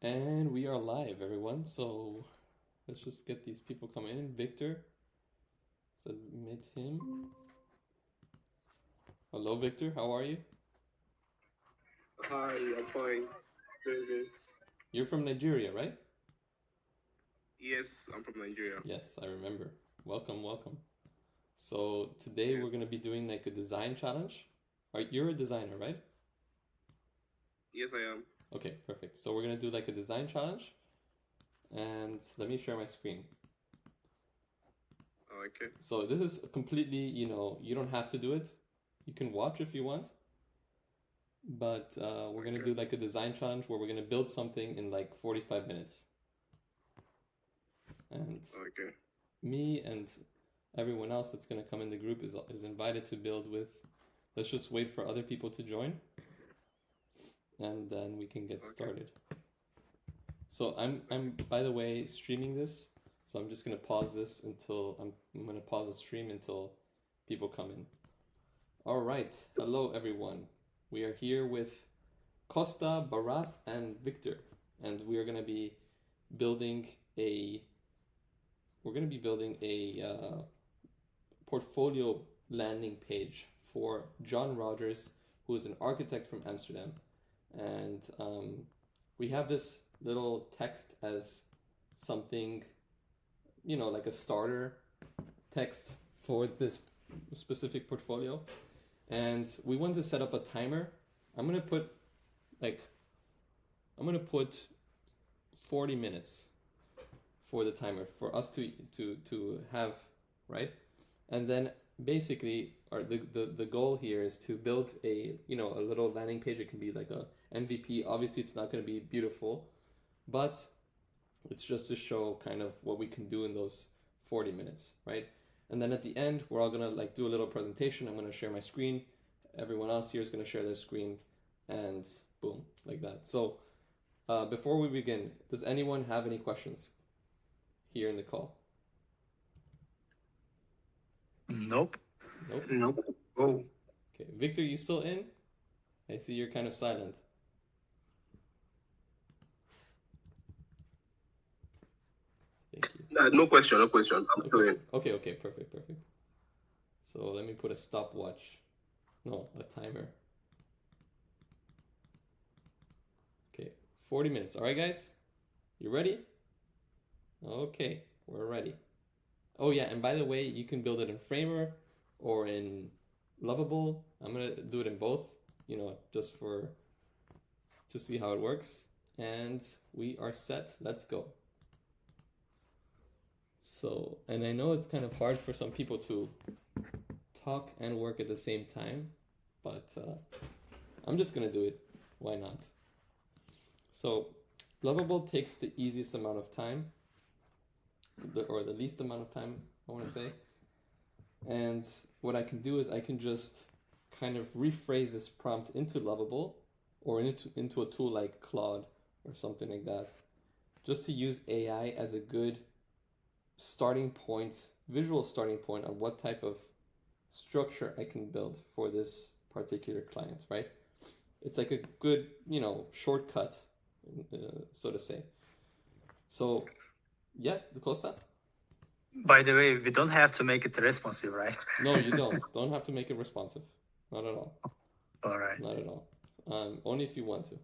And we are live, everyone. So let's just get these people coming in. Victor, submit him. Hello, Victor. How are you? Hi, I'm fine. Doing good. You're from Nigeria, right? Yes, I'm from Nigeria. Yes, I remember. Welcome, welcome. So today Yeah. we're gonna be doing like a design challenge. You're a designer, right? Yes, I am. Okay, perfect. So we're gonna do like a design challenge, and let me share my screen. Oh, okay. So this is completely, you don't have to do it. You can watch if you want, but we're gonna Okay. do like a design challenge where we're gonna build something in like 45 minutes. And Okay. me and everyone else that's gonna come in the group is invited to build with. Let's just wait for other people to join, and then we can get Okay. started. So I'm by the way streaming this, so I'm just gonna pause this until I'm gonna pause the stream until people come in. All right, hello everyone. We are here with Costa, Barath, and Victor, and we are gonna be building a portfolio landing page for John Rogers, who is an architect from Amsterdam, and we have this little text as something, like a starter text for this specific portfolio, and we want to set up a timer. I'm gonna put like I'm gonna put 40 minutes for the timer for us to have, right? And then basically the goal here is to build a little landing page. It can be like a MVP. Obviously it's not going to be beautiful, but it's just to show kind of what we can do in those 40 minutes, right? And then at the end we're all going to like do a little presentation. I'm going to share my screen, everyone else here is going to share their screen, and boom, like that. So before we begin, does anyone have any questions here in the call? Nope. Nope. Nope. Oh. Okay, Victor, you still in? I see you're kind of silent. Thank you. No question. No question. I'm Okay, doing. okay, perfect. So let me put a stopwatch. No, a timer. Okay, 40 minutes. All right, guys? You ready? Okay, we're ready. Oh, yeah, and by the way, you can build it in Framer or in Lovable. I'm going to do it in both, just to see how it works. And we are set. Let's go. So, and I know it's kind of hard for some people to talk and work at the same time, but I'm just gonna do it. Why not? So, Lovable takes the easiest amount of time, or the least amount of time, I want to say. And what I can do is I can just kind of rephrase this prompt into Lovable or into a tool like Claude or something like that, just to use AI as a good starting point, visual starting point on what type of structure I can build for this particular client, right? It's like a good, shortcut, so to say. So, yeah, Costa? By the way, we don't have to make it responsive, right? No, you don't. Don't have to make it responsive. Not at all. All right. Not at all. Only if you want to.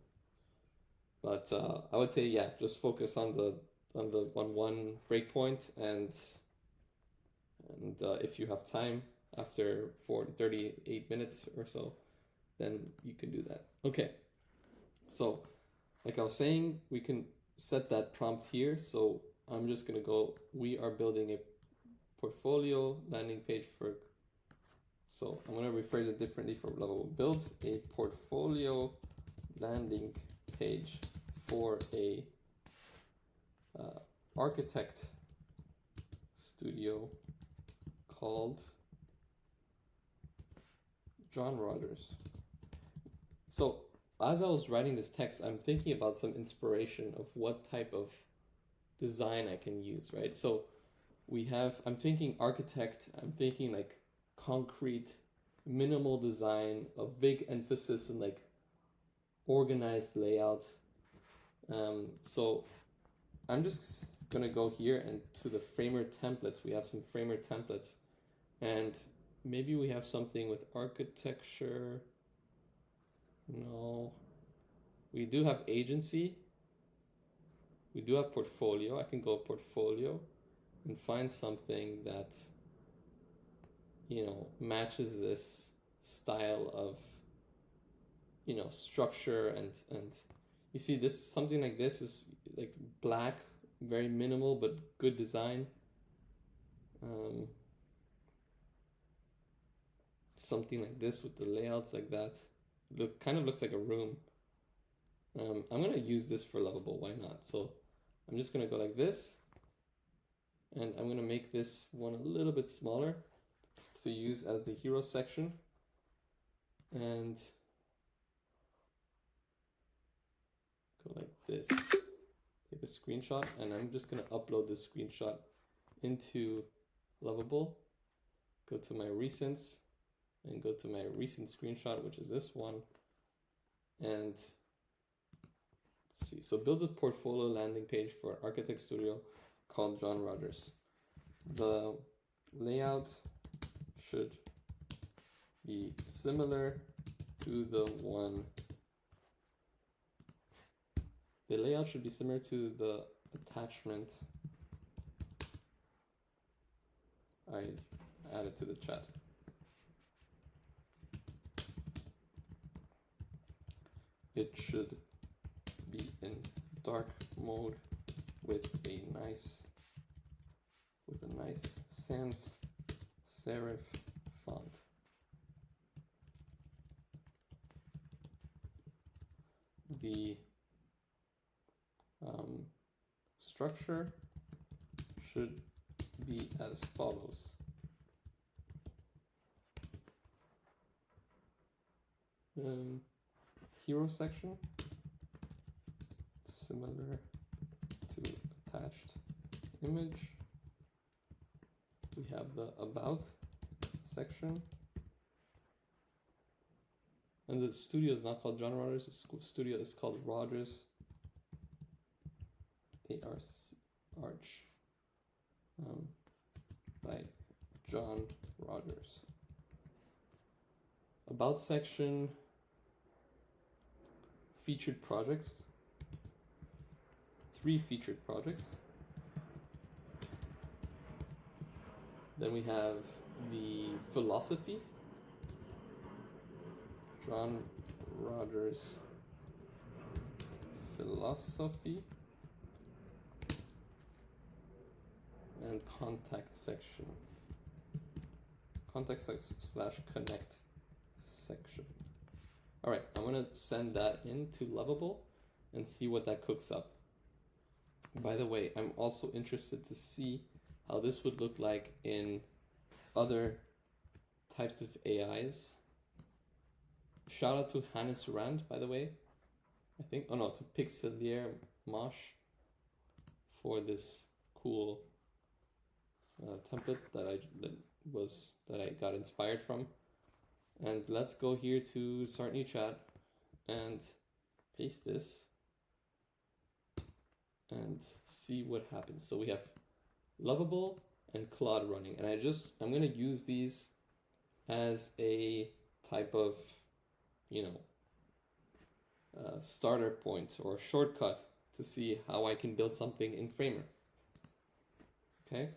But I would say, yeah, just focus on one breakpoint, and if you have time after 38 minutes or so, then you can do that. Okay. So, like I was saying, we can set that prompt here. So I'm just gonna go. We are building a portfolio landing page for. So I'm gonna rephrase it differently for Lovable. Build a portfolio landing page for a architect studio called John Rogers. So as I was writing this text, I'm thinking about some inspiration of what type of design I can use, right? So I'm thinking architect, I'm thinking like concrete, minimal design, a big emphasis in like organized layout, So I'm just gonna go here and to the Framer templates. We have some Framer templates, and maybe we have something with architecture. No, we do have agency. We do have portfolio. I can go portfolio and find something that, you know, matches this style of, you know, structure and you see this, something like this is like black, very minimal but good design. Something like this with the layouts like that kind of looks like a room. I'm gonna use this for Lovable, why not? So I'm just gonna go like this, and I'm gonna make this one a little bit smaller to use as the hero section, and go like this. Take a screenshot, and I'm just gonna upload this screenshot into Lovable. Go to my recents and go to my recent screenshot, which is this one, and let's see. So build a portfolio landing page for Architect Studio called John Rogers. The layout should be similar to the one. The layout should be similar to the attachment I added to the chat. It should be in dark mode with a nice sans serif font. The structure should be as follows. Hero section, similar to attached image. We have the about section. And the studio is not called John Rogers, the studio is called Rogers Arch by John Rogers. About section, featured projects, 3 featured projects. Then we have the philosophy, John Rogers philosophy, and contact section, contact / connect section. All right, I'm gonna send that into Lovable and see what that cooks up. By the way, I'm also interested to see how this would look like in other types of AIs. Shout out to Hannes Rand, by the way. I think, oh no, to Pixelier Mosh for this cool template that I got inspired from. And let's go here to start new chat and paste this and see what happens. So we have Lovable and Claude running, and I'm gonna use these as a type of, you know, starter point or shortcut to see how I can build something in Framer. Okay.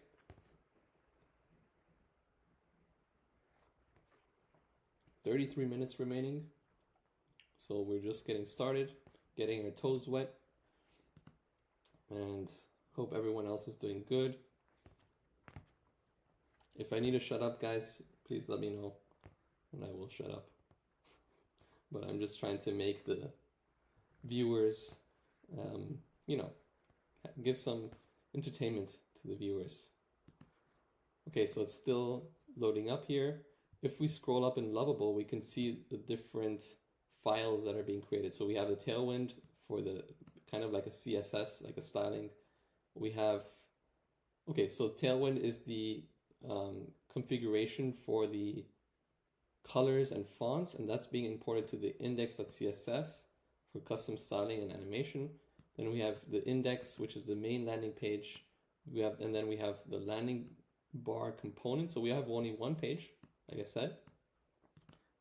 $33 minutes remaining, so we're just getting started, getting our toes wet, and hope everyone else is doing good. If I need to shut up, guys, please let me know and I will shut up. But I'm just trying to make the viewers, you know, give some entertainment to the viewers. Okay, so it's still loading up here. If we scroll up in Lovable, we can see the different files that are being created. So we have the tailwind for the kind of like a CSS, like a styling. We have, okay, so tailwind is the configuration for the colors and fonts, and that's being imported to the index.css for custom styling and animation. Then we have the index, which is the main landing page. And then we have the landing bar component. So we have only one page, like I said.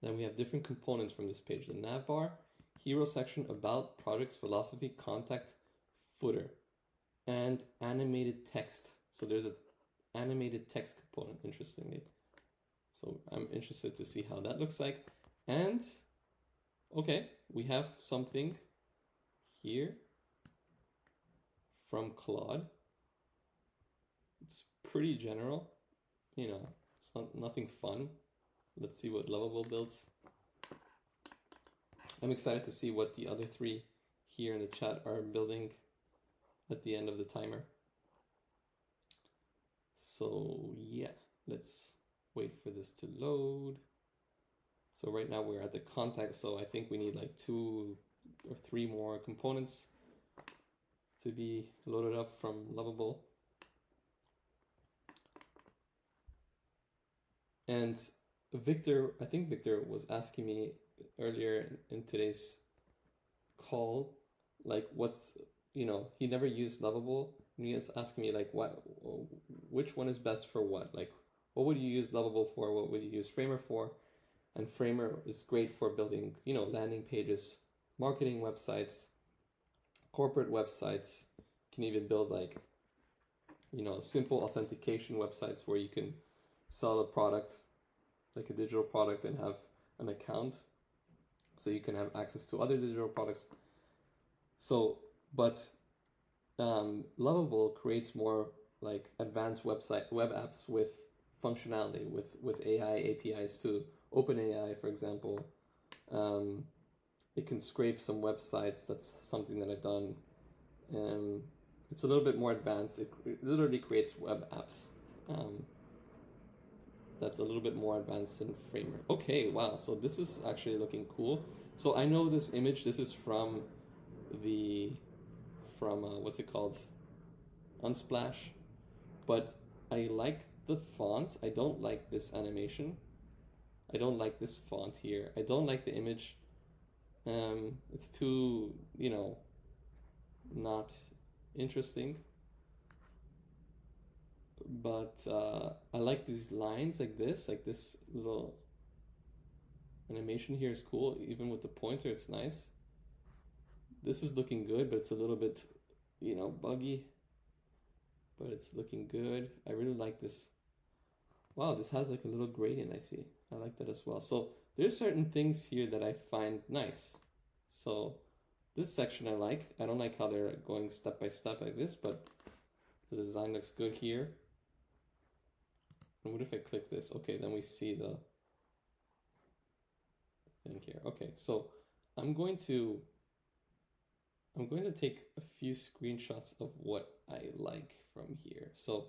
Then we have different components from this page: the nav bar, hero section, about, projects, philosophy, contact, footer, and animated text. So there's an animated text component, interestingly. So I'm interested to see how that looks like. And okay, we have something here from Claude. It's pretty general, you know, it's nothing fun. Let's see what Lovable builds. I'm excited to see what the other three here in the chat are building at the end of the timer. So yeah, let's wait for this to load. So right now we're at the contact, so I think we need like 2 or 3 more components to be loaded up from Lovable. And Victor, I think Victor was asking me earlier in today's call, like what's, you know, he never used Lovable, and he was asking me like which one is best for what? Like what would you use Lovable for? What would you use Framer for? And Framer is great for building, you know, landing pages, marketing websites, corporate websites. You can even build like, you know, simple authentication websites where you can sell a product, like a digital product, and have an account so you can have access to other digital products. So, but Lovable creates more like advanced web apps with functionality, with AI APIs to OpenAI, for example. It can scrape some websites. That's something that I've done. It's a little bit more advanced. It literally creates web apps. That's a little bit more advanced than Framer. Okay, wow. So this is actually looking cool. So I know this image. This is from what's it called? Unsplash. But I like the font. I don't like this animation. I don't like this font here. I don't like the image. It's too, you know, not interesting. But I like these lines like this little animation here is cool. Even with the pointer, it's nice. This is looking good, but it's a little bit, you know, buggy. But it's looking good. I really like this. Wow, this has like a little gradient, I see. I like that as well. So there's certain things here that I find nice. So this section I like. I don't like how they're going step by step like this, but the design looks good here. And what if I click this? Okay, then we see the thing here. Okay, so I'm going to take a few screenshots of what I like from here. So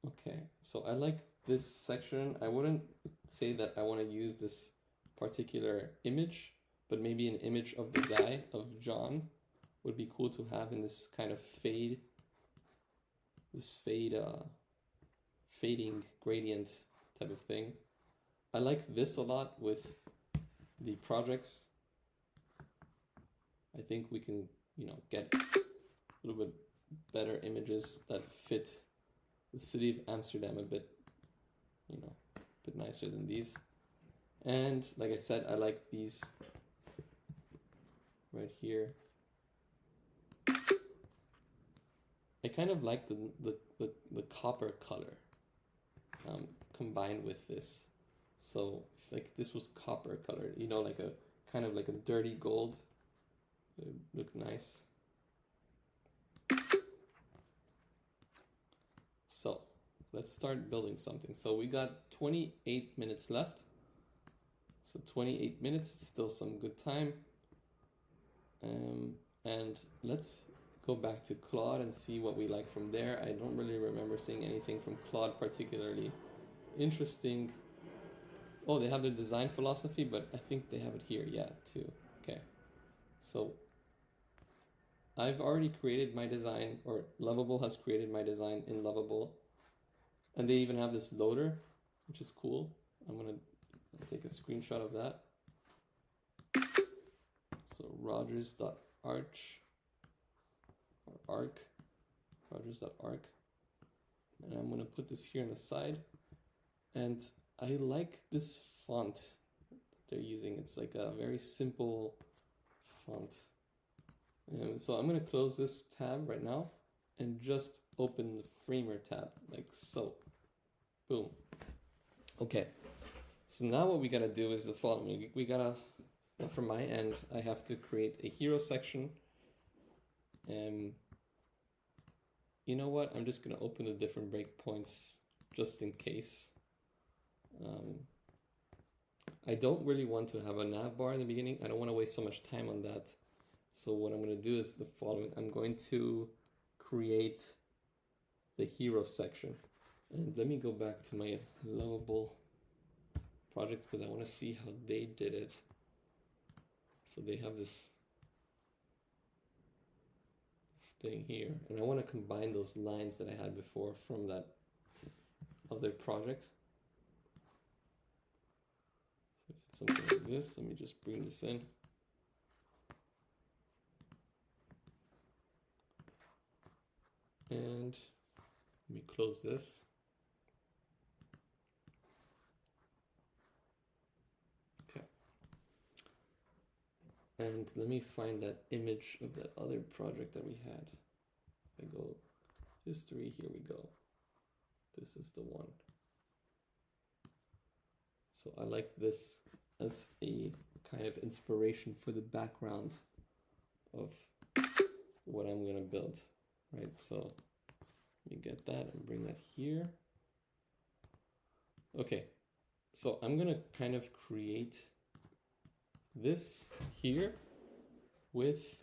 okay, so I like this section. I wouldn't say that I want to use this particular image, but maybe an image of the guy, of John, would be cool to have in this kind of fading gradient type of thing. I like this a lot with the projects. I think we can, you know, get a little bit better images that fit the city of Amsterdam a bit, you know, a bit nicer than these. And like I said, I like these right here. I kind of like the copper color combined with this. So if like this was copper color, you know, like a kind of like a dirty gold, it would look nice. So let's start building something. So we got 28 minutes left. So 28 minutes is still some good time. And let's go back to Claude and see what we like from there. I don't really remember seeing anything from Claude particularly interesting. Oh, they have their design philosophy, but I think they have it here, yeah, too. Okay, so I've already created my design, or Lovable has created my design in Lovable, and they even have this loader, which is cool. I'm gonna take a screenshot of that. So Rogers.io arch or arc, Rogers.arc, and I'm gonna put this here on the side. And I like this font that they're using. It's like a very simple font. And so I'm gonna close this tab right now and just open the Framer tab, like so. Boom. Okay. So now what we gotta do is the following. We gotta, well, from my end, I have to create a hero section. You know what? I'm just gonna open the different breakpoints just in case. I don't really want to have a nav bar in the beginning. I don't want to waste so much time on that. So what I'm going to do is the following. I'm going to create the hero section. And let me go back to my Lovable project because I want to see how they did it. So they have this thing here. And I want to combine those lines that I had before from that other project. So something like this. Let me just bring this in. And let me close this. Okay. And let me find that image of that other project that we had. I go history, here we go. This is the one. So I like this as a kind of inspiration for the background of what I'm gonna build, right? So you get that and bring that here. Okay, so I'm gonna kind of create this here with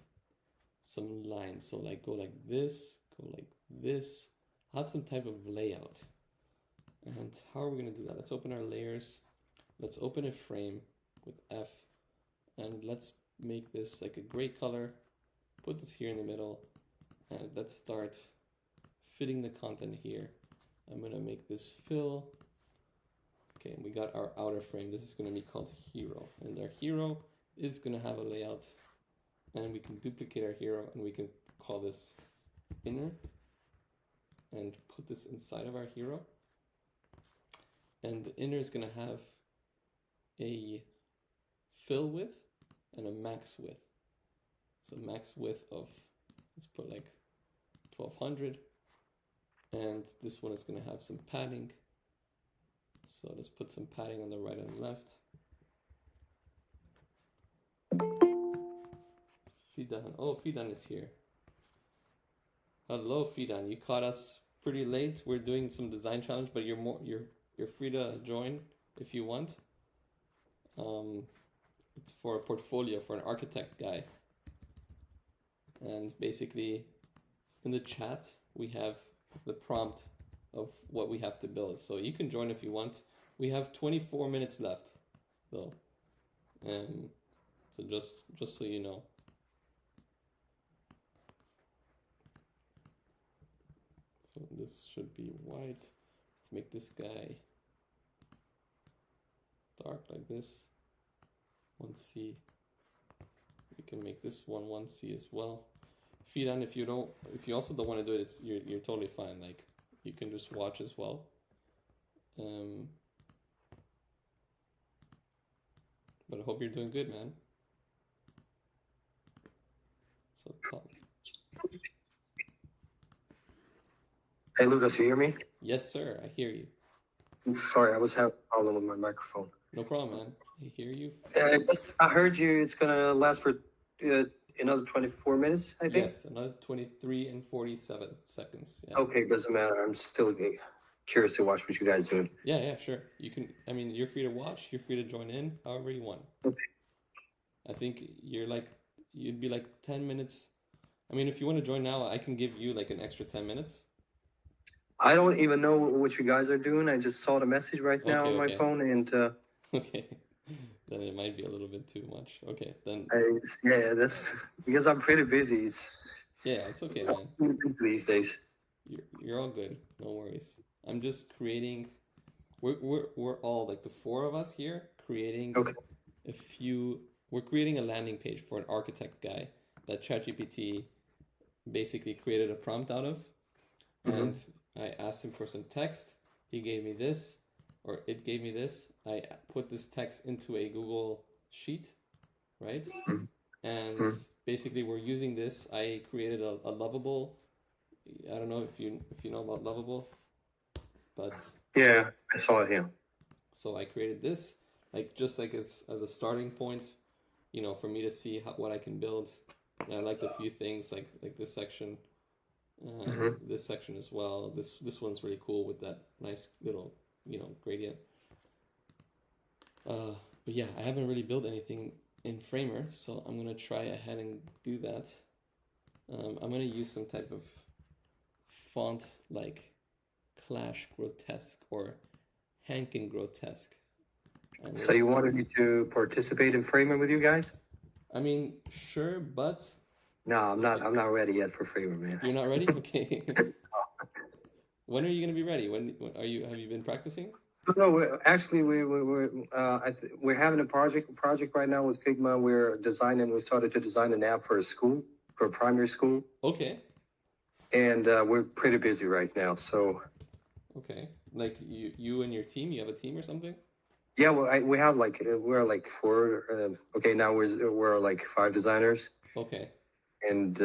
some lines. So like go like this, go like this, have some type of layout. And how are we gonna do that? Let's open our layers. Let's open a frame with F and let's make this like a gray color. Put this here in the middle and let's start fitting the content here. I'm gonna make this fill. Okay, and we got our outer frame. This is gonna be called hero, and our hero is gonna have a layout, and we can duplicate our hero and we can call this inner and put this inside of our hero. And the inner is gonna have a fill width and a max width. So max width of, let's put like 1200, and this one is going to have some padding. So let's put some padding on the right and left. Fidan, oh, Fidan is here. Hello, Fidan. You caught us pretty late. We're doing some design challenge, but you're free to join if you want. It's for a portfolio for an architect guy. And basically in the chat, we have the prompt of what we have to build. So you can join if you want. We have 24 minutes left though. So just so you know. So this should be white. Let's make this guy dark like this. 1C. We can make this one 1C as well. Fidan, if you also don't want to do it, you're totally fine. Like you can just watch as well. But I hope you're doing good, man. So top. Hey Lucas, you hear me? Yes, sir. I hear you. Sorry, I was having a problem with my microphone. No problem, man. I hear you. I heard you. It's gonna last for another 24 minutes, I think. Yes, another 23 and 47 seconds. Yeah. Okay, doesn't matter. I'm still curious to watch what you guys do. Yeah, sure. You can. I mean, you're free to watch. You're free to join in, however you want. Okay. I think you'd be like 10 minutes. I mean, if you want to join now, I can give you like an extra 10 minutes. I don't even know what you guys are doing. I just saw the message right now on my phone, and okay, then it might be a little bit too much. Okay, then. Yeah, that's because I'm pretty busy. It's okay, man. These days. You're all good. No worries. I'm just creating. We're all like the four of us here creating Okay. We're creating a landing page for an architect guy that ChatGPT basically created a prompt out of, Mhm. and I asked him for some text. He gave me this, or it gave me this. I put this text into a Google Sheet, right? Mhm. And Mhm. basically, we're using this. I created a Lovable. I don't know if you know about Lovable, but Yeah, I saw it here. so I created this, like just like as a starting point, for me to see what I can build. And I liked a few things like this section, Mhm. this section as well. This one's really cool with that nice little gradient. But yeah, I haven't really built anything in Framer, so I'm gonna try ahead and do that. I'm gonna use some type of font like Clash Grotesque or Hankin Grotesque. And So you wanted me to participate in Framer with you guys? I mean, sure, but No, I'm not. Okay. I'm not ready yet for Framer, man. you're not ready? Okay. When are you gonna be ready? When are you? Have you been practicing? No, actually, we're having a project right now with Figma. We started to design an app for a school, for a primary school, Okay. and we're pretty busy right now. So Okay. Like you and your team, you have a team or something? yeah, well, we have like we're like four. Okay, now we're like 5 designers, Okay. and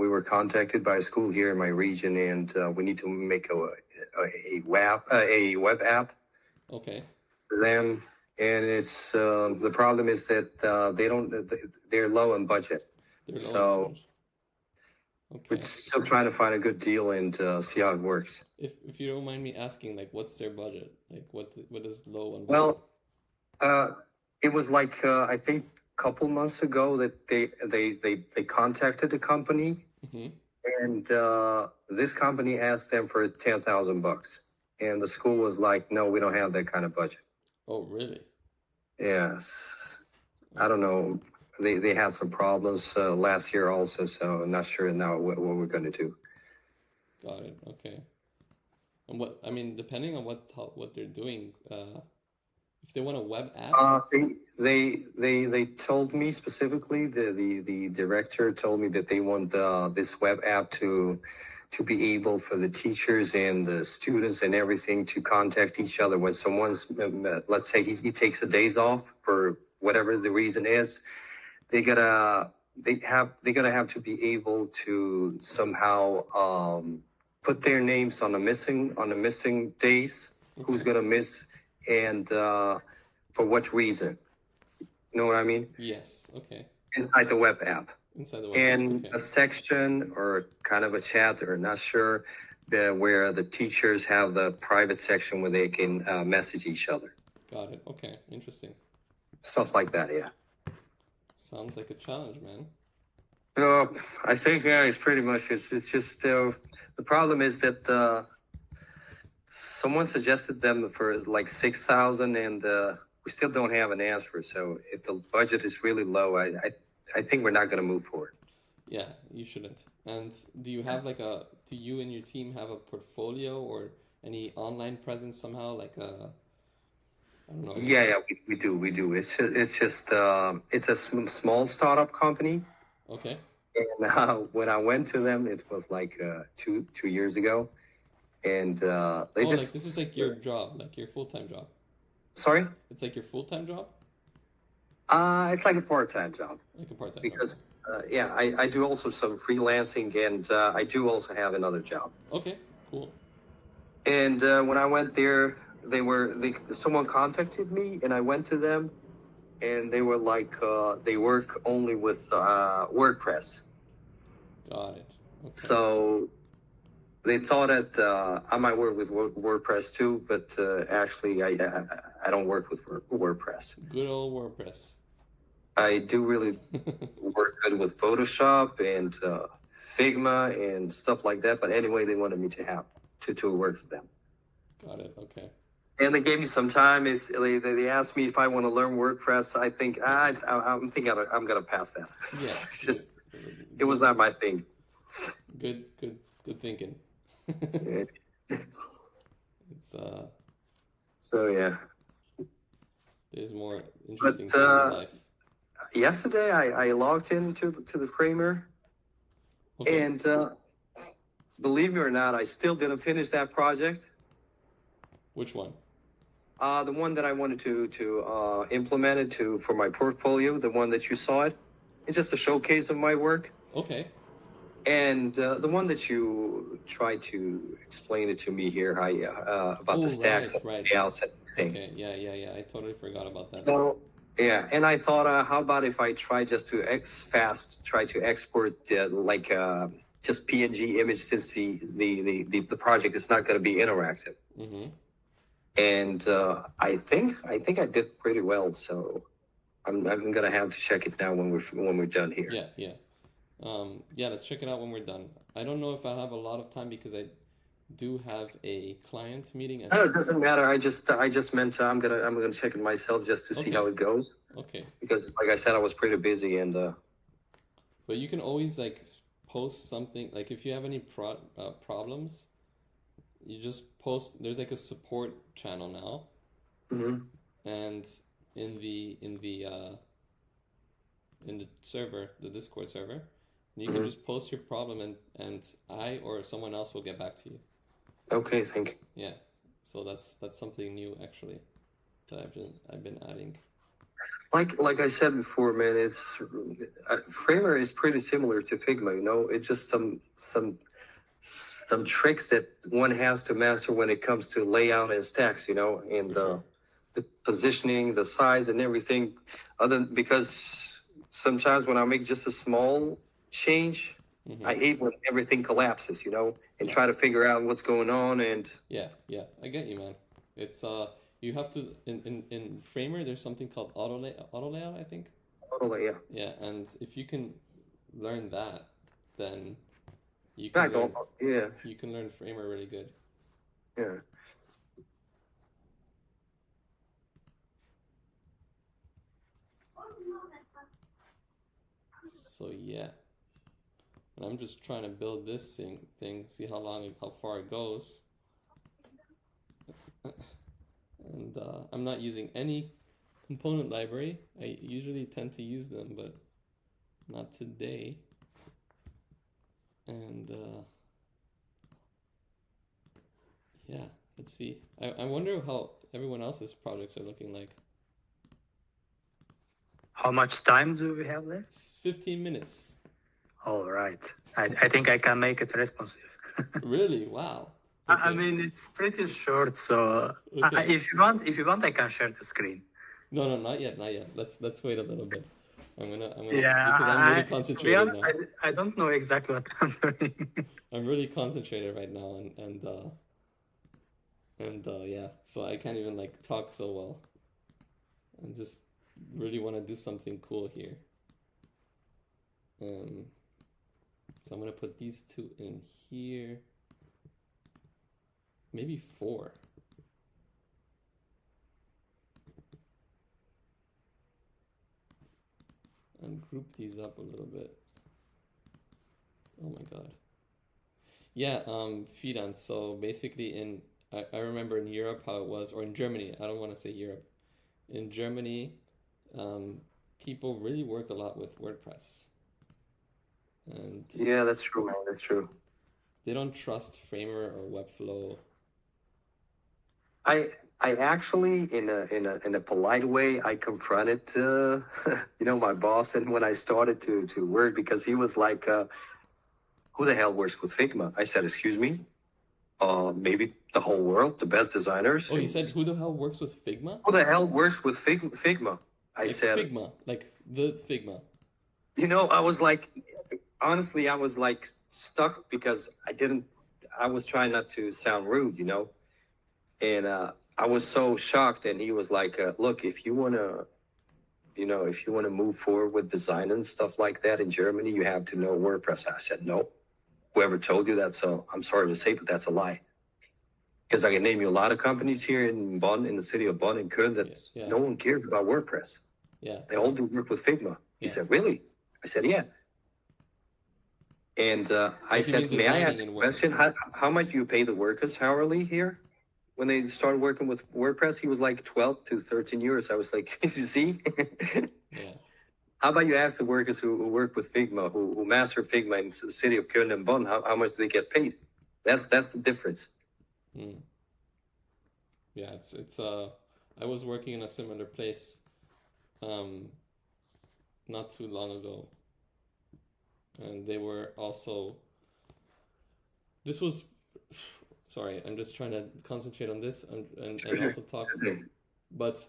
we were contacted by a school here in my region, and we need to make a web app Okay. for them. And it's the problem is that they're low on budget. They're low on So budget. we're Okay. still trying to find a good deal and see how it works. If you don't mind me asking, like, what's their budget? Like, what is low on budget? Well, it was like I think a couple months ago that they contacted the company, Mm-hmm. and this company asked them for $10,000, and the school was like, "No, we don't have that kind of budget." Oh, really? Yes, I don't know. They had some problems last year also, so I'm not sure now what we're going to do. Got it. Okay. And I mean, depending on what they're doing, if they want a web app. They told me specifically, the director told me that they want this web app to be able for the teachers and the students and everything to contact each other when someone's, let's say he takes the days off for whatever the reason is. They're gonna have to be able to somehow put their names on the missing days, who's Okay. gonna miss, and for what reason. You know what I mean? Yes. Okay. Inside the web app. Inside the web. And Okay. a section or kind of a chat, or not sure, where the teachers have the private section where they can message each other. Got it. Okay. Interesting. Stuff like that, yeah. Sounds like a challenge, man. I think, yeah, it's pretty much, it's just, the problem is that someone suggested them for like 6,000, and we still don't have an answer. So if the budget is really low, I think we're not going to move forward. Yeah, you shouldn't. And do you and your team have a portfolio or any online presence somehow? Like I don't know. Yeah, we do. It's just it's a small startup company. Okay. And when I went to them, it was like 2 years ago, and they just like this is like your job, like your full-time job. Sorry? It's like your full-time job? It's like a part-time job. Like a part-time Because job. yeah, I do also some freelancing, and I do also have another job. Okay, cool. And when I went there, someone contacted me, and I went to them, and they were like, they work only with WordPress. Got it. Okay. So they thought that I might work with WordPress too, but actually I don't work with WordPress. Good old WordPress. I do really work good with Photoshop and Figma and stuff like that. But anyway, they wanted me to work for them. Got it. Okay. And they gave me some time. They asked me if I want to learn WordPress. I think I'm thinking I'm gonna pass that. Yeah. It's just it was not my thing. Good thinking. It's So yeah. there's more interesting things in life. yesterday I logged into the Framer, Okay. and believe me or not, I still didn't finish that project. Which one? The one that I wanted to implement it to for my portfolio, the one that you saw it. It's just a showcase of my work. Okay. And the one that you tried to explain it to me here, how about the stacks and right. layouts and everything. Okay. Yeah. I totally forgot about that. So yeah, and I thought, how about if I try just to try to export just PNG image, since the project is not going to be interactive. Mm-hmm. And I think I did pretty well. So I'm gonna have to check it now when we're done here. Yeah. Yeah, let's check it out when we're done. I don't know if I have a lot of time because I do have a client meeting at... No, it doesn't matter. I just meant I'm gonna check it myself just to see Okay. how it goes, Okay. because like I said, I was pretty busy and But you can always like post something, like if you have any problems, you just post. There's like a support channel now, mhm. and in the server, the Discord server, you can Mhm. just post your problem, and I or someone else will get back to you. Okay, thank you. Yeah, so that's something new actually that I've been adding. Like I said before, man, it's Framer is pretty similar to Figma. You know, it's just some tricks that one has to master when it comes to layout and stacks. You know, and For sure. the positioning, the size, and everything. Because sometimes when I make just a small change, Mm-hmm. I hate when everything collapses. You know, and Yeah. try to figure out what's going on. And Yeah, I get you, man. It's you have to in Framer there's something called auto layout, I think. totally, yeah. Yeah, and if you can learn that, then you I can don't. learn, Yeah, you can learn Framer really good. yeah. So yeah. And I'm just trying to build this thing, see how far it goes. And I'm not using any component library. I usually tend to use them, but not today. And yeah, let's see. I wonder how everyone else's projects are looking like. How much time do we have left? It's 15 minutes. All right. I think I can make it responsive. Really? Wow. I Okay. mean, it's pretty short, so Okay. if you want, I can share the screen. No, not yet. Let's wait a little bit. I'm gonna Yeah, because I'm really to be concentrated honest, now. I don't know exactly what I'm doing. I'm really concentrated right now, and yeah, so I can't even like talk so well. I just really want to do something cool here. So I'm gonna put these two in here. Maybe 4. And group these up a little bit. Oh my god. Yeah, Fidan. So basically I remember in Europe how it was, or in Germany, I don't want to say Europe. In Germany, people really work a lot with WordPress. And Yeah, that's true, man. That's true. they don't trust Framer or Webflow. I actually, in a polite way, I confronted my boss, and when I started to work, because he was like, "Who the hell works with Figma?" I said, "Excuse me, maybe the whole world, the best designers." Oh, he said, "Who the hell works with Figma?" "Who the hell works with Figma?" I Like said, Figma, like the Figma. I was like, honestly, I was like stuck because I was trying not to sound rude, and I was so shocked. And he was like, "Look, if you wanna move forward with design and stuff like that in Germany, you have to know WordPress." I said, "No, whoever told you that, so I'm sorry to say, but that's a lie." Because I can name you a lot of companies here in Bonn, in the city of Bonn and Köln, that Yeah. no one cares about WordPress. Yeah. They all do work with Figma. He Yeah. said, "Really?" I said, "Yeah." And I Like, you mean said, "May I designing ask a in question? How much do you pay the workers hourly here when they started working with WordPress?" He was like 12 to 13 euros. I was like, "You see?" Yeah. How about you ask the workers who work with Figma, who master Figma in the city of Köln and Bonn, how much do they get paid? That's the difference. Mm. Yeah, it's I was working in a similar place not too long ago, and they were also, this was, sorry, I'm just trying to concentrate on this and also talk, but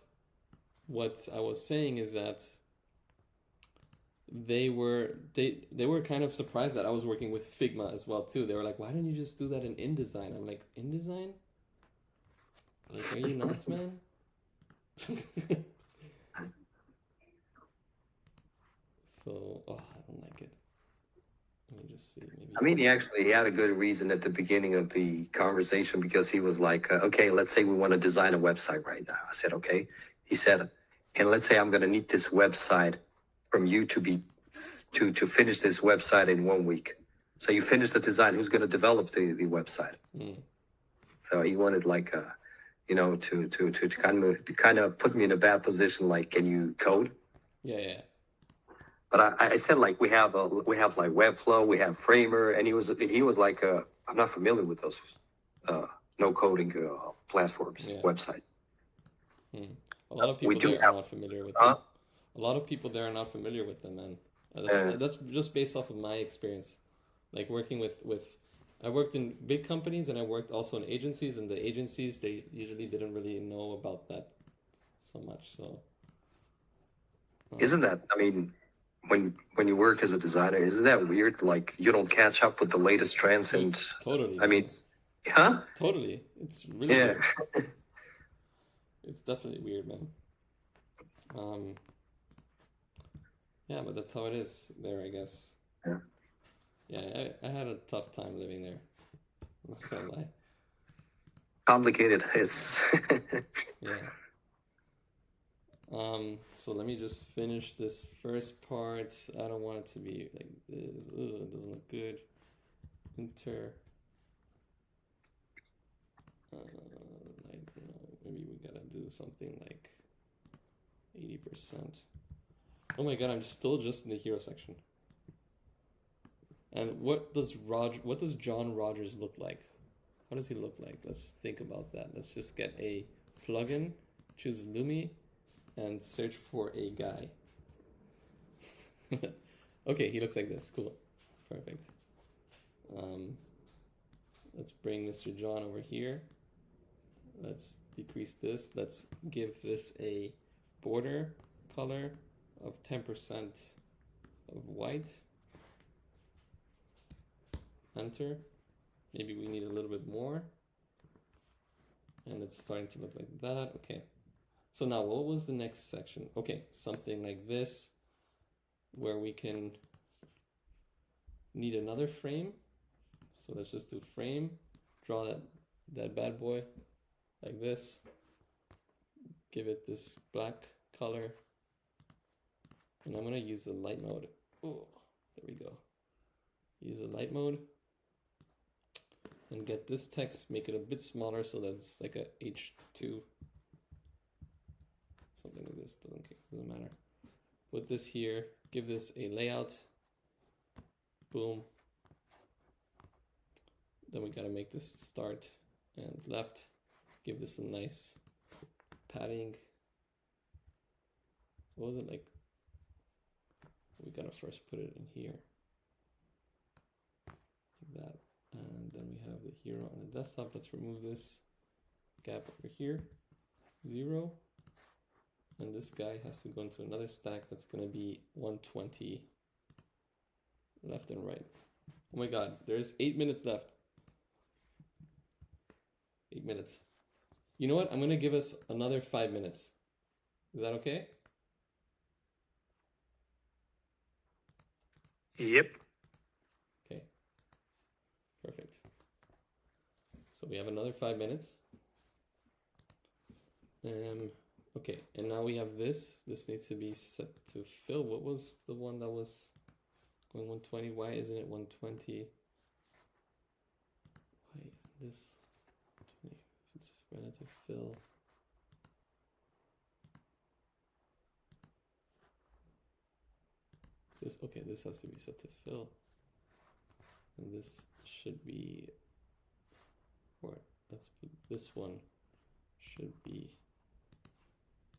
what I was saying is that they were kind of surprised that I was working with Figma as well too. They were like, "Why don't you just do that in InDesign?" I'm like, "InDesign? Like, are you nuts, man?" So, oh, I don't like it. Let me just see, maybe. I mean, he had a good reason at the beginning of the conversation because he was like, okay, let's say we want to design a website right now. I said, okay. He said, and let's say I'm going to need this website from you to finish this website in 1 week. So you finish the design. Who's going to develop the website? Mm. So he wanted like, to kind of put me in a bad position. Like, can you code? Yeah. But I said like we have like Webflow, we have Framer, and he was like I'm not familiar with those no coding platforms, Yeah. websites. A lot of We people do there are have- not familiar with Huh? them. A lot of people there are not familiar with them, man. Yeah. That's just based off of my experience, like working with. I worked in big companies and I worked also in agencies, and the agencies, they usually didn't really know about that so much. So Isn't that? I mean, when you work as a designer, isn't that weird? Like you don't catch up with the latest trends, and totally. I mean, huh? Totally, it's really Yeah. weird. It's definitely weird, man. Yeah, but that's how it is there, I guess. Yeah. Yeah, I had a tough time living there. I'm not gonna lie. Complicated. It's Yeah. So let me just finish this first part. I don't want it to be like this. Ugh, it doesn't look good. Enter. Like, maybe we gotta do something like 80%. Oh my god, I'm still just in the hero section. And what does John Rogers look like? How does he look like? Let's think about that. Let's just get a plugin, choose Lumi, and search for a guy. Okay, he looks like this. Cool. Perfect. Let's bring Mr. John over here. Let's decrease this. Let's give this a border color of 10% of white. Enter. Maybe we need a little bit more. And it's starting to look like that. Okay. So now what was the next section? Okay, something like this, where we can need another frame. So let's just do frame, draw that bad boy like this, give it this black color, and I'm gonna use the light mode. Oh, there we go. Use the light mode and get this text, make it a bit smaller so that it's like a H2. Something like this, doesn't matter. Put this here, give this a layout. Boom. Then we gotta make this start and left. Give this a nice padding. What was it like? We gotta first put it in here. Like that. And then we have the hero on the desktop. Let's remove this gap over here. 0. And this guy has to go into another stack that's gonna be 120 left and right. Oh my god, there's 8 minutes left. 8 minutes. You know what? I'm gonna give us another 5 minutes. Is that okay? Yep. Okay. Perfect. So we have another 5 minutes. Okay, and now we have this. This needs to be set to fill. What was the one that was going 120? Why isn't it 120? Why isn't this 20? It's relative fill. this, okay, this has to be set to fill. And this should be, or let's put this one should be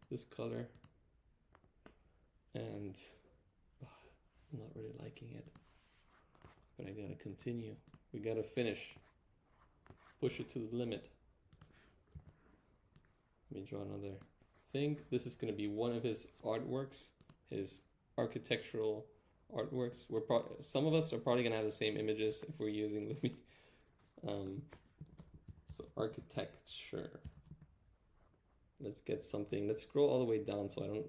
this color. And I'm not really liking it, but I gotta continue. We gotta finish. Push it to the limit. Let me draw another thing. This is gonna be one of his artworks, his architectural artworks. Some of us are probably gonna have the same images if we're using Lumi. So architecture. Let's get something. Let's scroll all the way down so I don't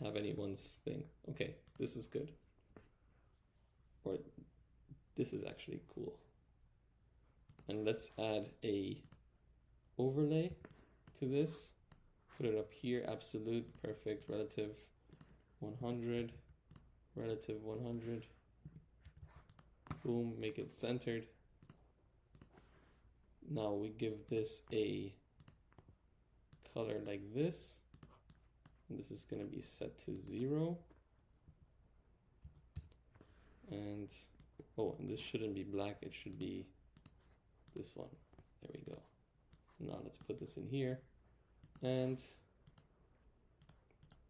have anyone's thing. Okay, this is good. Or this is actually cool. And let's add a overlay to this. Put it up here, absolute, perfect, relative 100, relative 100. Boom, make it centered. Now we give this a color like this. And this is going to be set to 0. And, oh, and this shouldn't be black, it should be this one. There we go. Now let's put this in here. And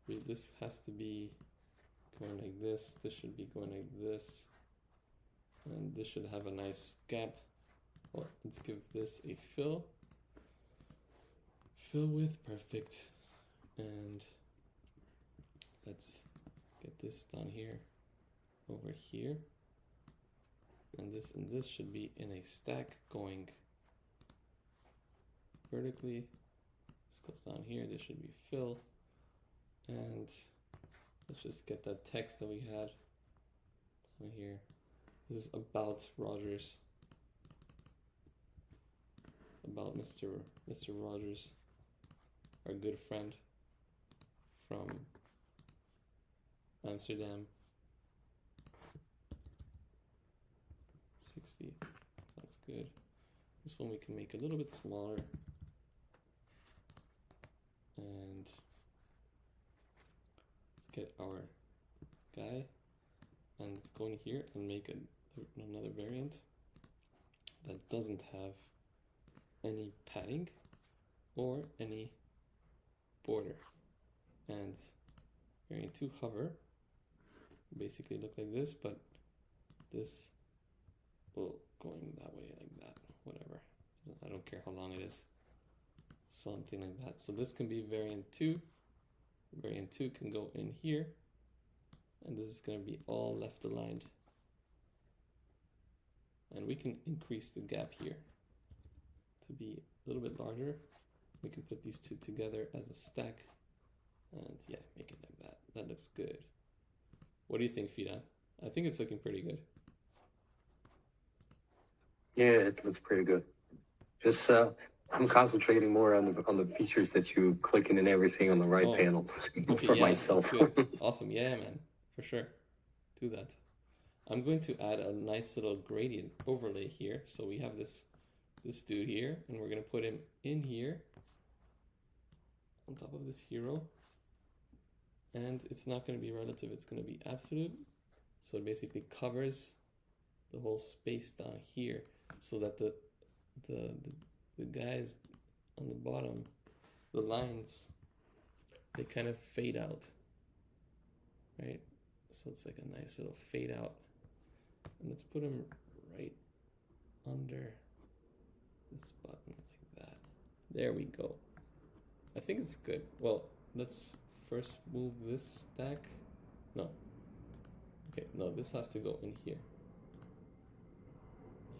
this has to be going like this. This should be going like this. And this should have a nice gap. Well, let's give this a fill. Fill with, perfect. And let's get this down here, over here. And this should be in a stack going vertically. This goes down here, this should be fill. And let's just get that text that we had down here. This is about Rogers. About Mr. Rogers, our good friend from Amsterdam. 60, that's good. This one we can make a little bit smaller. And let's get our guy. And let's go in here and make another variant that doesn't have any padding or any border. And variant 2 hover basically look like this, but this will going that way like that, whatever. I don't care how long it is, something like that. So this can be variant 2. Variant 2 can go in here, and this is going to be all left aligned. And we can increase the gap here to be a little bit larger. We can put these two together as a stack, and yeah, make it like that. That looks good. What do you think, Fida? I think it's looking pretty good. Yeah, it looks pretty good. Just I'm concentrating more on the features that you clicking and everything on the right panel Okay, for yeah, myself. that's good. Awesome, yeah, man, for sure. Do that. I'm going to add a nice little gradient overlay here. So we have this dude here, and we're gonna put him in here on top of this hero. And it's not gonna be relative, it's gonna be absolute. So it basically covers the whole space down here, so that the guys on the bottom, the lines, they kind of fade out, right? So it's like a nice little fade out. And let's put them right under this button like that. There we go. I think it's good. Well, let's first move this stack. No. Okay, no, this has to go in here.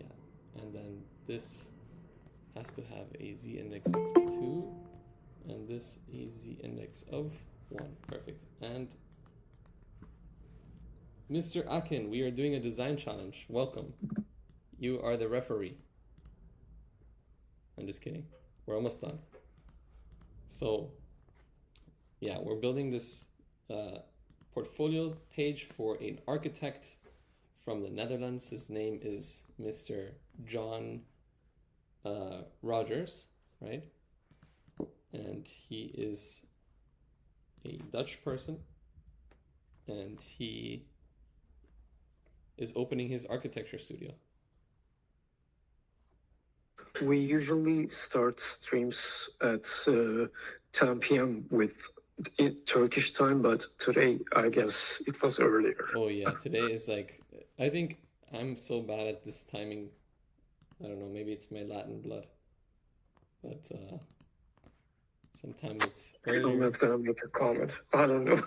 Yeah, and then this has to have a z-index of 2, and this a z-index of 1. Perfect. And Mr. Akin, we are doing a design challenge. Welcome. You are the referee. I'm just kidding. We're almost done. So, yeah, we're building this portfolio page for an architect from the Netherlands. His name is Mr. John Rogers, right? And he is a Dutch person, and he is opening his architecture studio? We usually start streams at 10 p.m. with Turkish time, but today I guess it was earlier. Oh yeah, today is like, I think I'm so bad at this timing. I don't know, maybe it's my Latin blood. But sometimes it's I'm earlier. not gonna make a comment. I don't know.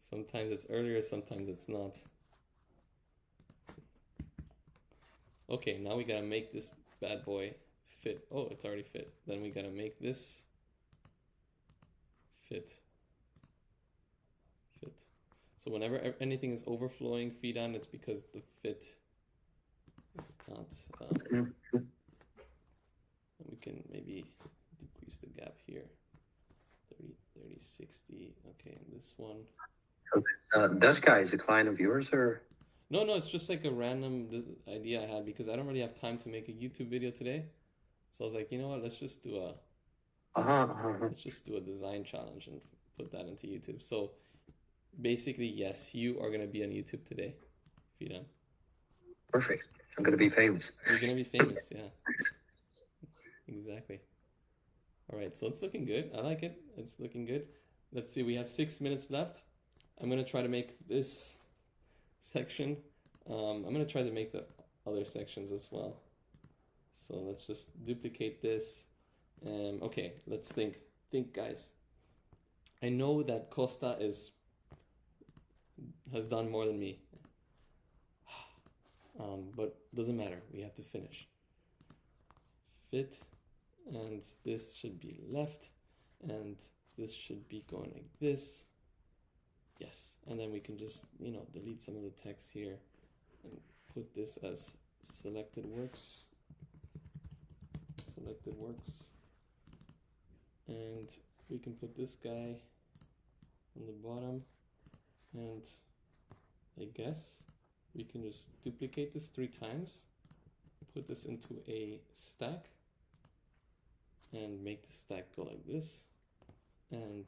Sometimes it's earlier, sometimes it's not. Okay, now we gotta make this bad boy fit. Oh, it's already fit. Then we gotta make this fit. So whenever anything is overflowing feed on, it's because the fit is not. We can maybe decrease the gap here. 30, 30, 60. Okay, and this one. So this Dutch guy is a client of yours, or? No, it's just like a random idea I had because I don't really have time to make a YouTube video today. So I was like, you know what? Let's just do a let's just do a design challenge and put that into YouTube. So basically, yes, you are gonna be on YouTube today, Fidan. Perfect. I'm gonna be famous. You're gonna be famous, yeah. Exactly. All right, so it's looking good. I like it. It's looking good. Let's see. We have 6 minutes left. I'm gonna try to make this section. I'm gonna try to make the other sections as well. So let's just duplicate this. Okay, let's think. Think, guys. I know that Costa has done more than me. But doesn't matter. We have to finish. Fit, and this should be left, and this should be going like this. Yes, and then we can just, delete some of the text here and put this as selected works. And we can put this guy on the bottom, and I guess we can just duplicate this 3 times, put this into a stack, and make the stack go like this, and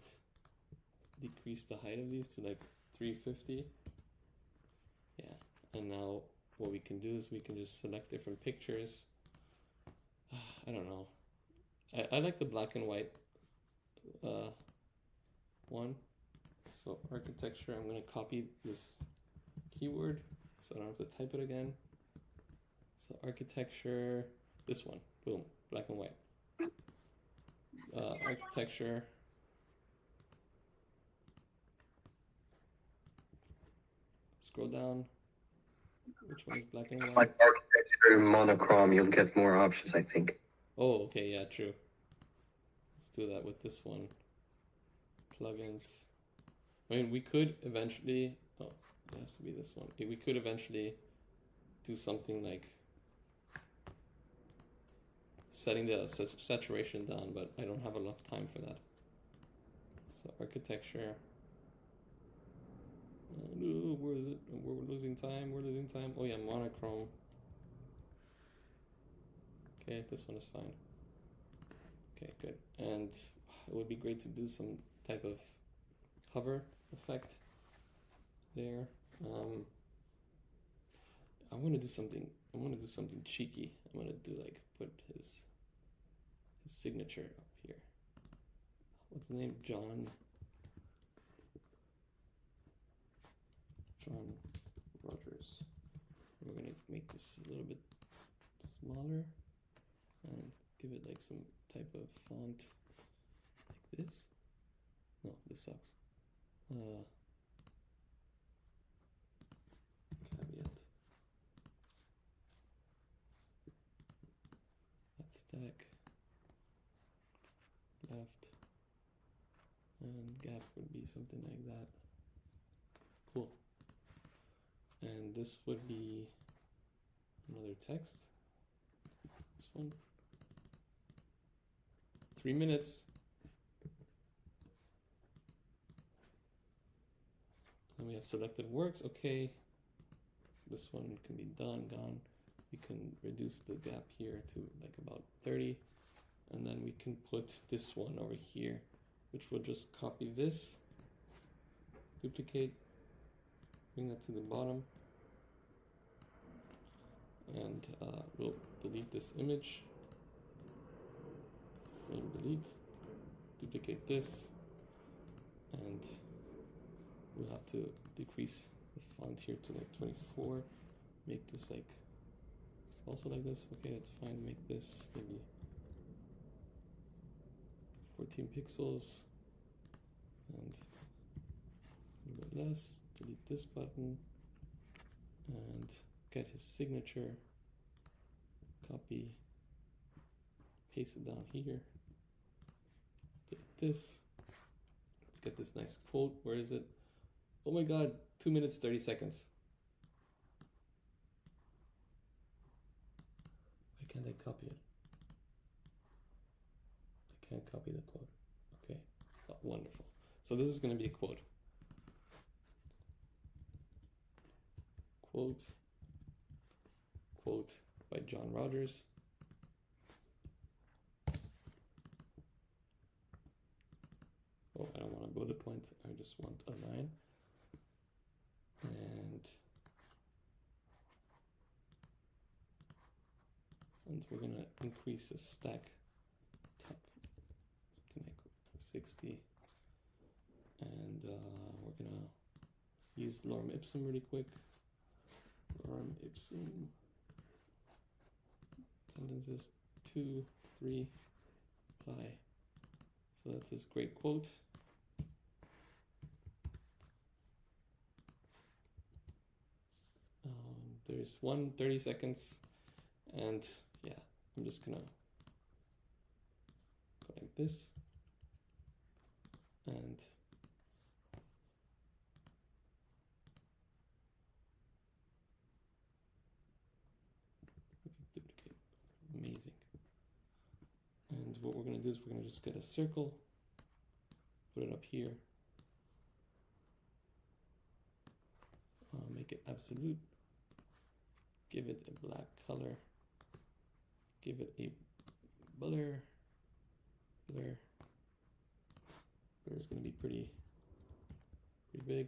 decrease the height of these to like 350. Yeah, and now what we can do is we can just select different pictures. I don't know. I like the black and white one. So architecture, I'm gonna copy this keyword so I don't have to type it again. So architecture, this one, boom, black and white. Architecture. Scroll down. Which one is black and white? Like architecture, monochrome, you'll get more options, I think. Oh, okay, yeah, true. Let's do that with this one. Plugins. I mean, we could eventually. Oh, it has to be this one. We could eventually do something like setting the saturation down, but I don't have enough time for that. So architecture. Where is it? We're losing time. Oh yeah, monochrome. Okay, this one is fine. Okay, good. And it would be great to do some type of hover effect there. I want to do something. Cheeky. I'm gonna do like put his signature up here. What's his name? John Rogers. We're gonna make this a little bit smaller and give it like some type of font like this. No, this sucks. Caveat. That stack left, and gap would be something like that. Cool. And this would be another text. This one. 3 minutes. And we have selected works. Okay. This one can be done, gone. We can reduce the gap here to like about 30. And then we can put this one over here, which will just copy this, duplicate, bring that to the bottom, and we'll delete this image. Frame delete, duplicate this, and we'll have to decrease the font here to like 24. Make this like also like this. Okay, that's fine. Make this maybe 14 pixels and a little bit less. Delete this button and get his signature. Copy, paste it down here. Delete this. Let's get this nice quote. Where is it? Oh my god, 2 minutes 30 seconds. Why can't I copy it? I can't copy the quote. Okay, oh, wonderful. So this is going to be a quote. Quote by John Rogers. Oh, I don't want a bullet point, I just want a line. And we're gonna increase the stack top, something like 60. And we're gonna use lorem ipsum really quick. Lorem ipsum. Sentences 2, 3, apply. So that's his great quote. There's 30 seconds, and yeah, I'm just gonna go like this, and duplicate. Amazing. And what we're gonna do is we're gonna just get a circle, put it up here, make it absolute. Give it a black color. Give it a blur. Blur is going to be pretty big.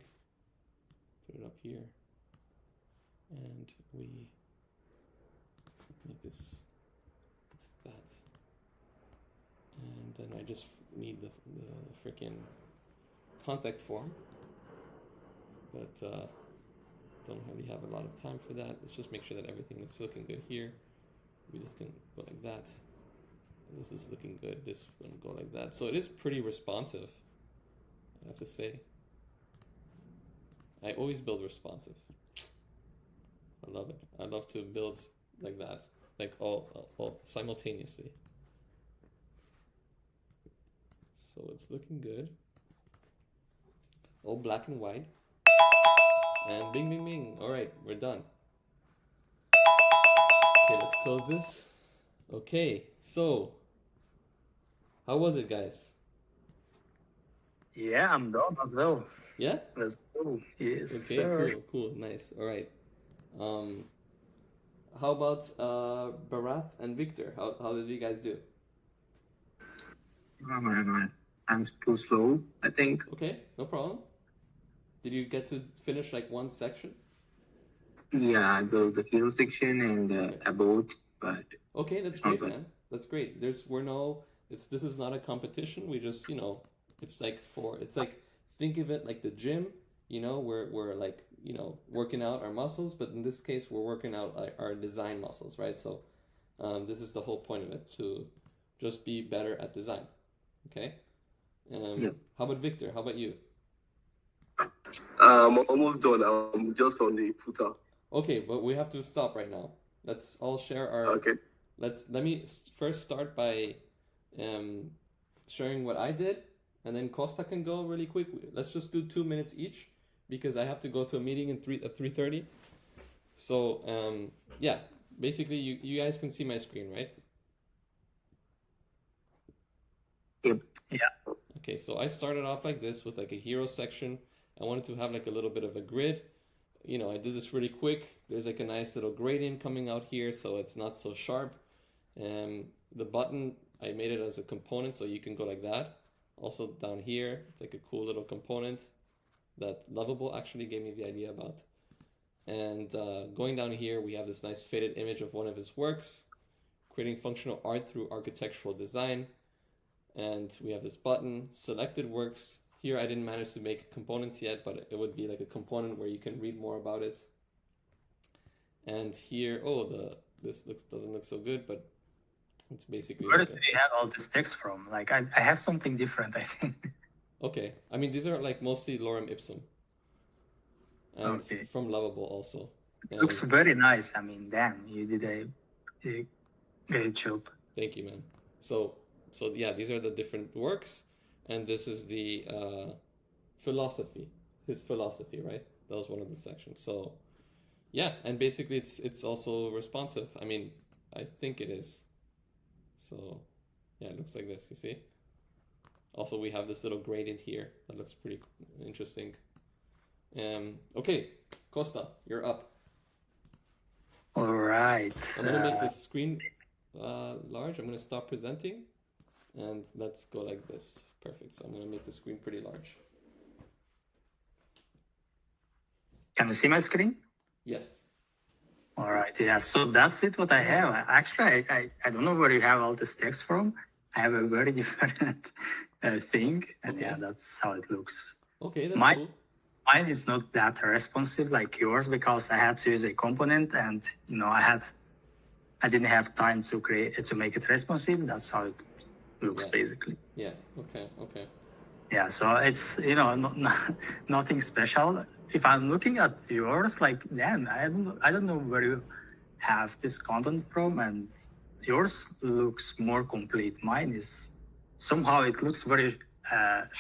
Put it up here, and we make this like that. And then I just need the freaking contact form, but don't really have a lot of time for that. Let's just make sure that everything is looking good here. We just can go like that. This is looking good. This one go like that. So it is pretty responsive, I have to say. I always build responsive. I love it. I love to build like that, like all simultaneously. So it's looking good. All black and white. And bing, bing, bing. All right, we're done. Okay, let's close this. Okay, so how was it, guys? Yeah, I'm done as well. Yeah? Let's go. Yes, Okay, sir. cool, nice. All right. How about Barath and Victor? How did you guys do? I'm too slow, I think. Okay, no problem. Did you get to finish like one section? Yeah, I built the field section and Okay. a boat, but Okay, that's It's not great, bad. man. That's great. This is not a competition. We just, it's like think of it like the gym, we're like, working out our muscles, but in this case we're working out our design muscles, right? So this is the whole point of it, to just be better at design. Okay? Yeah. How about Victor? How about you? almost done. I'm just on the footer. Okay, but we have to stop right now. Let's all share our Okay. Let me first start by showing what I did, and then Costa can go really quick. Let's just do 2 minutes each, because I have to go to a meeting at 3:30. So yeah, basically you guys can see my screen, right? Yep. Yeah. Okay, so I started off like this with like a hero section. I wanted to have like a little bit of a grid. I did this really quick. There's like a nice little gradient coming out here, so it's not so sharp. The button, I made it as a component, so you can go like that. Also down here, it's like a cool little component. that Lovable actually gave me the idea about. And going down here, we have this nice faded image of one of his works, creating functional art through architectural design. And we have this button, selected works. Here I didn't manage to make components yet, but it would be like a component where you can read more about it. And here, this doesn't look so good, but it's basically Where like do you have all this text from? Like I have something different, I think. okay. I mean, these are like mostly lorem ipsum, and Okay. from Lovable also. It looks And very nice. I mean, damn, you did a great job. thank you, man. So yeah, these are the different works, and this is the philosophy, his philosophy, right? That was one of the sections. So yeah, and basically it's also responsive. I mean, I think it is. So yeah, it looks like this, you see? Also, we have this little gradient here that looks pretty interesting. Okay, Costa, you're up. All right. I'm gonna make this screen large. I'm gonna stop presenting, and let's go like this. Perfect. So I'm gonna make the screen pretty large. Can you see my screen? Yes. All right. Yeah. So that's it. What I have. Actually, I don't know where you have all this text from. I have a very different thing, and Okay. yeah, that's how it looks. Okay, that's My- cool. Mine is not that responsive like yours because I had to use a component, and I didn't have time to make it responsive. That's how it looks Yeah. basically. Yeah. Okay. Okay. Yeah, so it's nothing special. If I'm looking at yours, like then I don't know where you have this content from, and yours looks more complete. Mine is somehow it looks very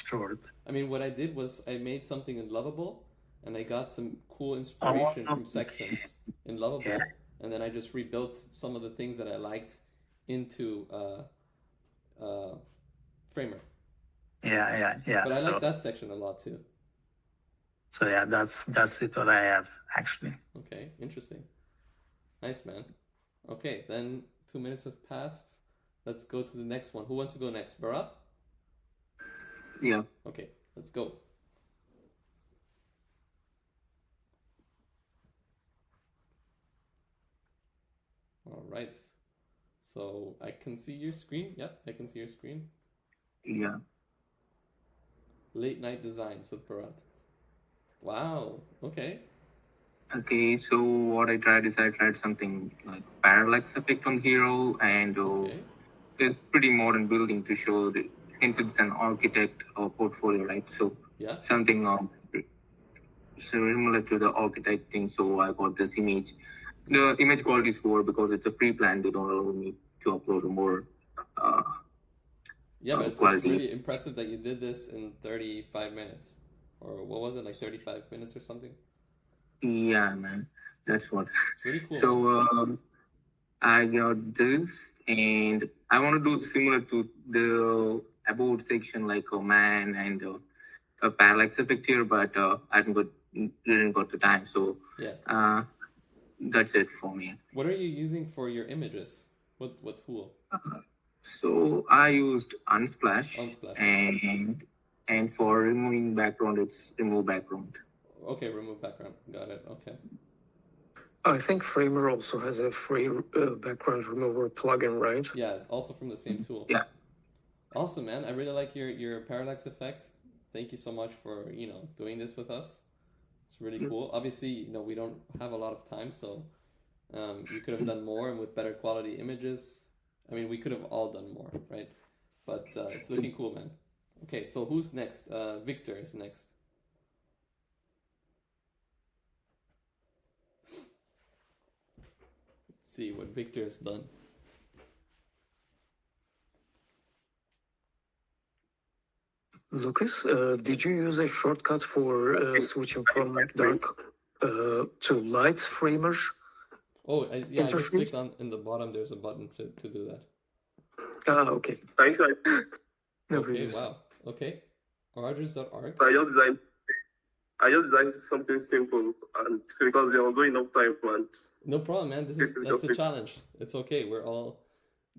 short. I mean, what I did was I made something in Lovable, and I got some cool inspiration from sections in Lovable, Yeah. and then I just rebuilt some of the things that I liked into Framer. Yeah. But I so, like that section a lot too. so yeah, that's it. What I have actually. Okay, interesting. Nice, man. Okay, then 2 minutes have passed. Let's go to the next one. Who wants to go next? Bharat? Yeah. Okay, let's go. All right. So I can see your screen. Yep, I can see your screen. Yeah. Late night designs with Bharat. Wow. Okay. Okay, so what I tried something like parallax effect on hero, and Okay. it's pretty modern building to show the hence it's an architect portfolio, right? So Yeah. something similar to the architect thing. So I got this image. The image quality is poor because it's a free plan. They don't allow me to upload more. Yeah, but it's quality. really impressive that you did this in 35 minutes. Or what was it, like 35 minutes or something? Yeah, man, that's what. It's really cool. man. So I got this, and I want to do similar to the about section, like a man and a parallax effect here, but I didn't got the time. So Yeah. that's it for me. What are you using for your images? What tool? So I used Unsplash, Unsplash. and for removing background, it's remove background. Okay, remove background. Got it. Okay. I think Framer also has a free background remover plugin, right? Yeah, it's also from the same tool. Yeah. Awesome, man. I really like your parallax effect. Thank you so much for, doing this with us. It's really cool. Obviously, we don't have a lot of time, so you could have done more and with better quality images. I mean, we could have all done more, right? But it's looking cool, man. Okay, so who's next? Victor is next. Let's see what Victor has done. Lucas, did you use a shortcut for switching from dark to light framers? Oh, I just Interface? clicked on in the bottom. There's a button to do that. Ah, okay. Thanks, Never Okay, used. wow. Okay. Rogers.org. I just designed something simple, and because there was not enough time, and No problem, man. This is That's a just- challenge. It's okay. We're all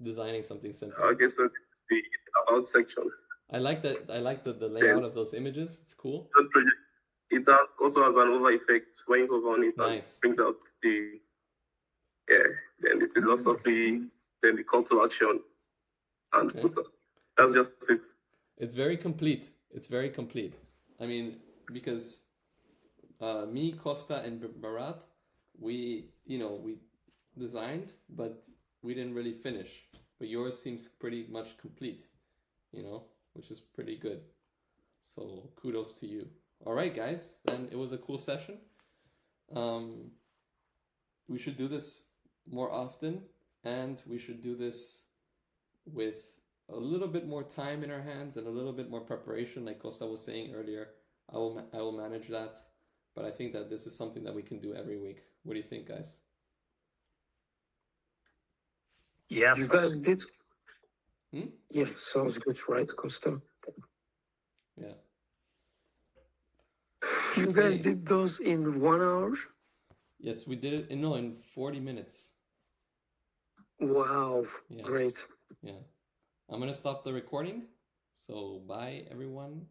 designing something simple. I guess that's the about section. I like that. I like the layout of those images. It's cool. That project, it also has an over effect when you hover on it. Nice. And brings out then the philosophy, then the call to action, and Okay. that's just it. It's very complete. It's very complete. I mean, because me, Costa, and Barat, we designed, but we didn't really finish. But yours seems pretty much complete, which is pretty good. So kudos to you. All right, guys. Then it was a cool session. We should do this more often, and we should do this with a little bit more time in our hands and a little bit more preparation, like Costa was saying earlier. I will manage that, but I think that this is something that we can do every week. What do you think, guys? Yes. You guys did? Hmm? Yeah, sounds good, right, Costa? Yeah. You guys Okay. did those in 1 hour? Yes, we did it in 40 minutes. Wow, Yeah. great. Yeah. I'm gonna stop the recording. So bye, everyone.